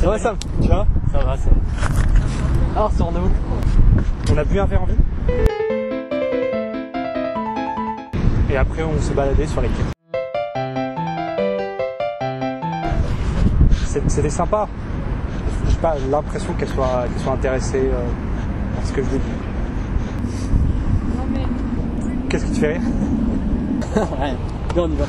Ça va Sam? Tu vas? Ça va, ça va. Alors, sort de où? On a bu un verre en ville. Et après, on se baladait sur les quais. C'était sympa. J'ai pas l'impression qu'elle soit intéressée par ce que je lui dis. Non mais... Qu'est-ce qui te fait rire? Rien. Viens, on y va.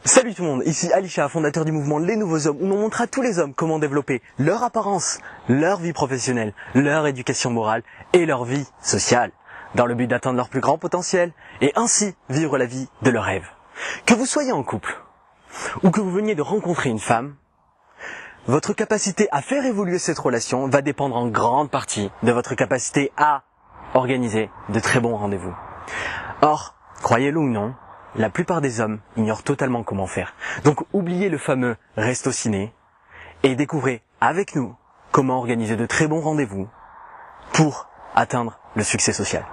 Salut tout le monde, ici Alisha, fondateur du mouvement Les Nouveaux Hommes, où l'on montre à tous les hommes comment développer leur apparence, leur vie professionnelle, leur éducation morale et leur vie sociale, dans le but d'atteindre leur plus grand potentiel et ainsi vivre la vie de leurs rêves. Que vous soyez en couple ou que vous veniez de rencontrer une femme, votre capacité à faire évoluer cette relation va dépendre en grande partie de votre capacité à organiser de très bons rendez-vous. Or, croyez-le ou non, la plupart des hommes ignorent totalement comment faire. Donc oubliez le fameux resto ciné et découvrez avec nous comment organiser de très bons rendez-vous pour atteindre le succès social.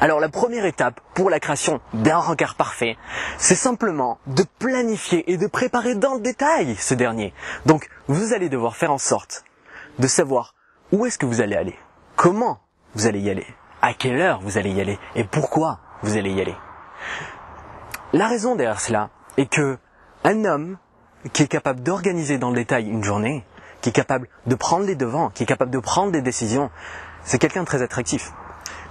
Alors la première étape pour la création d'un rencard parfait, c'est simplement de planifier et de préparer dans le détail ce dernier. Donc vous allez devoir faire en sorte de savoir où est-ce que vous allez aller, comment vous allez y aller, à quelle heure vous allez y aller et pourquoi vous allez y aller. La raison derrière cela est que un homme qui est capable d'organiser dans le détail une journée, qui est capable de prendre les devants, qui est capable de prendre des décisions, c'est quelqu'un de très attractif.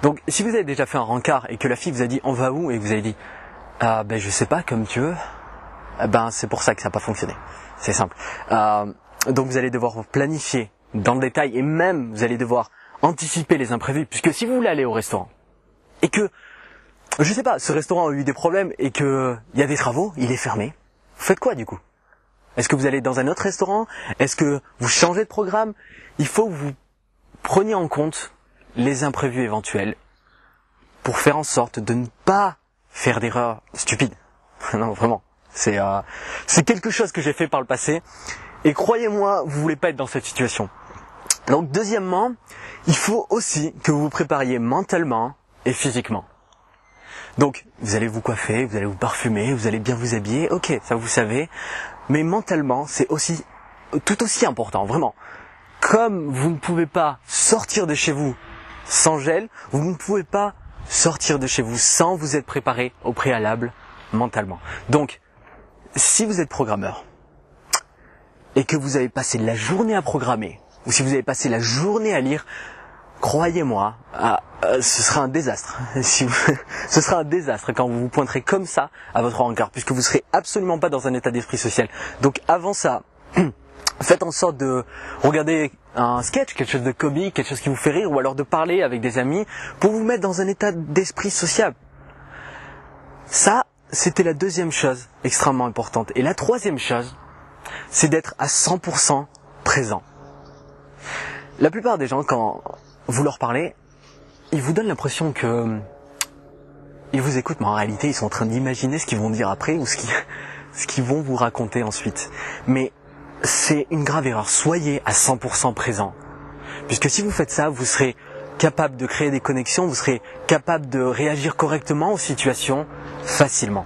Donc si vous avez déjà fait un rencard et que la fille vous a dit on va où et que vous avez dit je sais pas comme tu veux, c'est pour ça que ça n'a pas fonctionné. C'est simple. Donc vous allez devoir vous planifier dans le détail et même vous allez devoir anticiper les imprévus, puisque si vous voulez aller au restaurant et que je sais pas, ce restaurant a eu des problèmes et que il y a des travaux, il est fermé. Vous faites quoi du coup? Est-ce que vous allez dans un autre restaurant? Est-ce que vous changez de programme? Il faut que vous preniez en compte les imprévus éventuels pour faire en sorte de ne pas faire d'erreurs stupides. Non, vraiment. C'est quelque chose que j'ai fait par le passé et croyez-moi, vous voulez pas être dans cette situation. Donc deuxièmement, il faut aussi que vous vous prépariez mentalement et physiquement. Donc, vous allez vous coiffer, vous allez vous parfumer, vous allez bien vous habiller, ok, ça vous savez, mais mentalement, c'est aussi, tout aussi important, vraiment. Comme vous ne pouvez pas sortir de chez vous sans gel, vous ne pouvez pas sortir de chez vous sans vous être préparé au préalable mentalement. Donc, si vous êtes programmeur et que vous avez passé la journée à programmer, ou si vous avez passé la journée à lire, croyez-moi, ce sera un désastre. Ce sera un désastre quand vous vous pointerez comme ça à votre rencard, puisque vous ne serez absolument pas dans un état d'esprit social. Donc avant ça, faites en sorte de regarder un sketch, quelque chose de comique, quelque chose qui vous fait rire, ou alors de parler avec des amis pour vous mettre dans un état d'esprit sociable. Ça, c'était la deuxième chose extrêmement importante. Et la troisième chose, c'est d'être à 100% présent. La plupart des gens, quand vous leur parlez, ils vous donnent l'impression que ils vous écoutent, mais en réalité, ils sont en train d'imaginer ce qu'ils vont dire après ou ce qu'ils vont vous raconter ensuite. Mais c'est une grave erreur. Soyez à 100% présent. Puisque si vous faites ça, vous serez capable de créer des connexions, vous serez capable de réagir correctement aux situations facilement.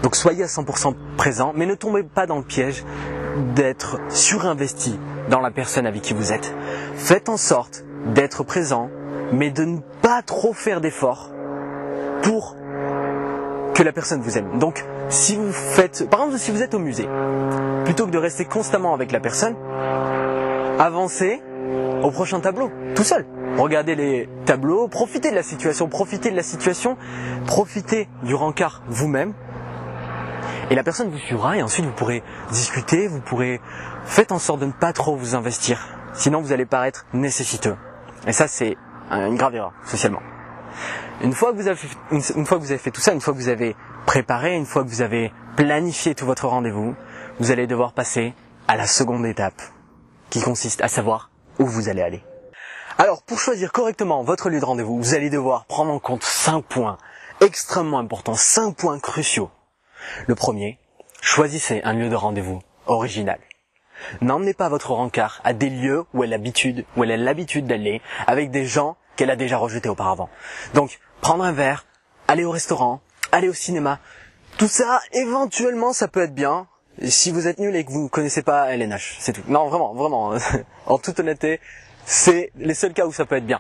Donc soyez à 100% présent, mais ne tombez pas dans le piège d'être surinvesti dans la personne avec qui vous êtes. Faites en sorte d'être présent, mais de ne pas trop faire d'efforts pour que la personne vous aime. Donc, si vous faites, par exemple, si vous êtes au musée, plutôt que de rester constamment avec la personne, avancez au prochain tableau, tout seul. Regardez les tableaux, profitez de la situation, profitez du rencard vous-même. Et la personne vous suivra et ensuite vous pourrez discuter, faites en sorte de ne pas trop vous investir. Sinon vous allez paraître nécessiteux. Et ça c'est une grave erreur, socialement. Une fois que vous avez fait tout ça, une fois que vous avez préparé, une fois que vous avez planifié tout votre rendez-vous, vous allez devoir passer à la seconde étape, qui consiste à savoir où vous allez aller. Alors, pour choisir correctement votre lieu de rendez-vous, vous allez devoir prendre en compte 5 points extrêmement importants, 5 points cruciaux. Le premier, choisissez un lieu de rendez-vous original. N'emmenez pas votre rencard à des lieux où elle a l'habitude d'aller avec des gens qu'elle a déjà rejetés auparavant. Donc, prendre un verre, aller au restaurant, aller au cinéma, tout ça, éventuellement, ça peut être bien. Si vous êtes nul et que vous ne connaissez pas LNH, c'est tout. Non, vraiment, en toute honnêteté, c'est les seuls cas où ça peut être bien.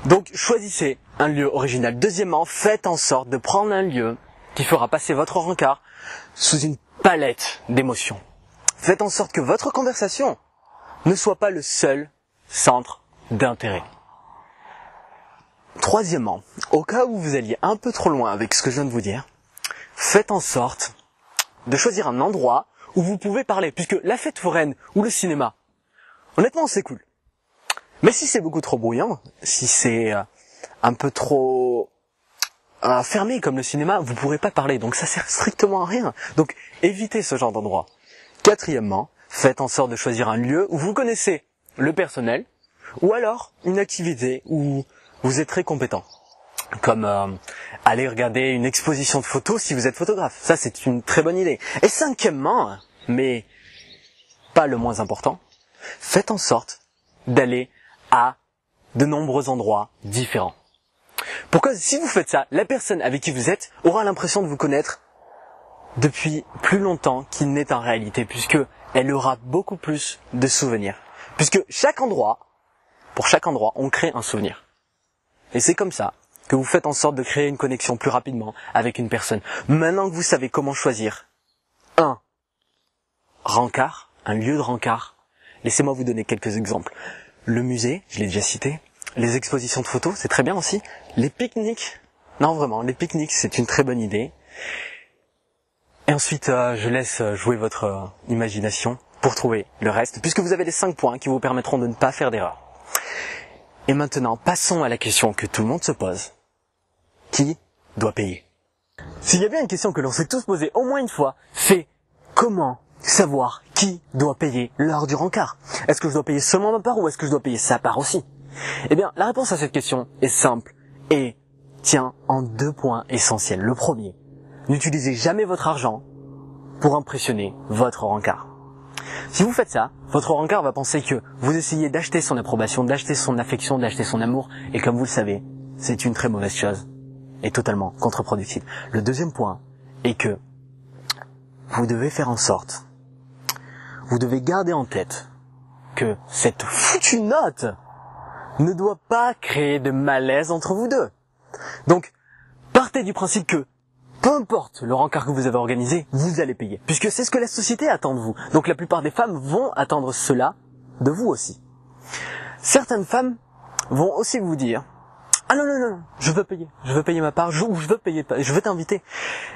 Donc, choisissez un lieu original. Deuxièmement, faites en sorte de prendre un lieu qui fera passer votre rencard sous une palette d'émotions. Faites en sorte que votre conversation ne soit pas le seul centre d'intérêt. Troisièmement, au cas où vous alliez un peu trop loin avec ce que je viens de vous dire, faites en sorte de choisir un endroit où vous pouvez parler, puisque la fête foraine ou le cinéma, honnêtement c'est cool. Mais si c'est beaucoup trop bruyant, si c'est un peu trop fermé comme le cinéma, vous ne pourrez pas parler, donc ça sert strictement à rien. Donc évitez ce genre d'endroit. Quatrièmement, faites en sorte de choisir un lieu où vous connaissez le personnel, ou alors une activité où vous êtes très compétent. Comme aller regarder une exposition de photos si vous êtes photographe. Ça, c'est une très bonne idée. Et cinquièmement, mais pas le moins important, faites en sorte d'aller à de nombreux endroits différents. Pourquoi, si vous faites ça, la personne avec qui vous êtes aura l'impression de vous connaître depuis plus longtemps qu'il n'est en réalité, puisque elle aura beaucoup plus de souvenirs. Puisque pour chaque endroit, on crée un souvenir. Et c'est comme ça que vous faites en sorte de créer une connexion plus rapidement avec une personne. Maintenant que vous savez comment choisir un rencard, un lieu de rencard, laissez-moi vous donner quelques exemples. Le musée, je l'ai déjà cité. Les expositions de photos, c'est très bien aussi. Les pique-niques, non vraiment, les pique-niques, c'est une très bonne idée. Et ensuite, je laisse jouer votre imagination pour trouver le reste, puisque vous avez les 5 points qui vous permettront de ne pas faire d'erreur. Et maintenant, passons à la question que tout le monde se pose. Qui doit payer? S'il y a bien une question que l'on s'est tous posée au moins une fois, c'est comment savoir qui doit payer l'heure du rencard? Est-ce que je dois payer seulement ma part ou est-ce que je dois payer sa part aussi? Eh bien, la réponse à cette question est simple et tient en 2 points essentiels. Le premier, n'utilisez jamais votre argent pour impressionner votre rencard. Si vous faites ça, votre rencard va penser que vous essayez d'acheter son approbation, d'acheter son affection, d'acheter son amour, et comme vous le savez, c'est une très mauvaise chose et totalement contre-productive. Le deuxième point est que vous devez faire en sorte, vous devez garder en tête que cette foutue note ne doit pas créer de malaise entre vous deux. Donc, partez du principe que peu importe le rencard que vous avez organisé, vous allez payer. Puisque c'est ce que la société attend de vous. Donc la plupart des femmes vont attendre cela de vous aussi. Certaines femmes vont aussi vous dire « Ah non, je veux payer ma part, je veux t'inviter. »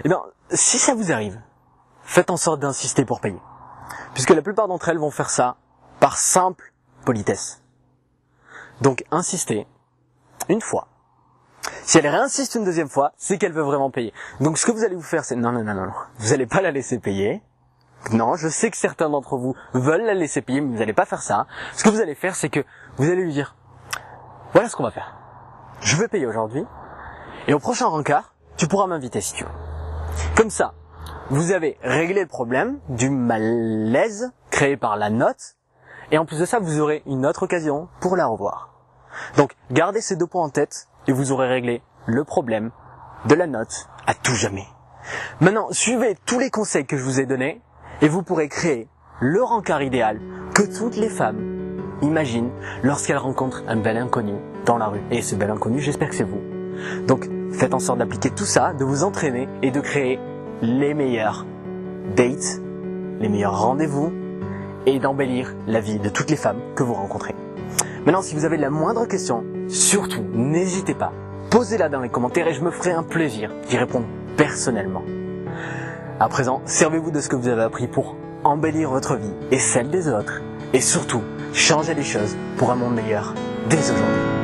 Eh bien, si ça vous arrive, faites en sorte d'insister pour payer. Puisque la plupart d'entre elles vont faire ça par simple politesse. Donc insistez une fois. Si elle réinsiste une deuxième fois, c'est qu'elle veut vraiment payer. Donc ce que vous allez vous faire, c'est non. Vous n'allez pas la laisser payer. Non, je sais que certains d'entre vous veulent la laisser payer, mais vous n'allez pas faire ça. Ce que vous allez faire, c'est que vous allez lui dire, voilà ce qu'on va faire. Je vais payer aujourd'hui, et au prochain rencard, tu pourras m'inviter si tu veux. Comme ça, vous avez réglé le problème du malaise créé par la note, et en plus de ça, vous aurez une autre occasion pour la revoir. Donc, gardez ces 2 points en tête, et vous aurez réglé le problème de la note à tout jamais. Maintenant, suivez tous les conseils que je vous ai donnés, et vous pourrez créer le rencard idéal que toutes les femmes imaginent lorsqu'elles rencontrent un bel inconnu dans la rue. Et ce bel inconnu, j'espère que c'est vous. Donc, faites en sorte d'appliquer tout ça, de vous entraîner et de créer les meilleurs dates, les meilleurs rendez-vous, et d'embellir la vie de toutes les femmes que vous rencontrez. Maintenant, si vous avez la moindre question, surtout, n'hésitez pas, posez-la dans les commentaires et je me ferai un plaisir d'y répondre personnellement. À présent, servez-vous de ce que vous avez appris pour embellir votre vie et celle des autres, et surtout, changez les choses pour un monde meilleur dès aujourd'hui.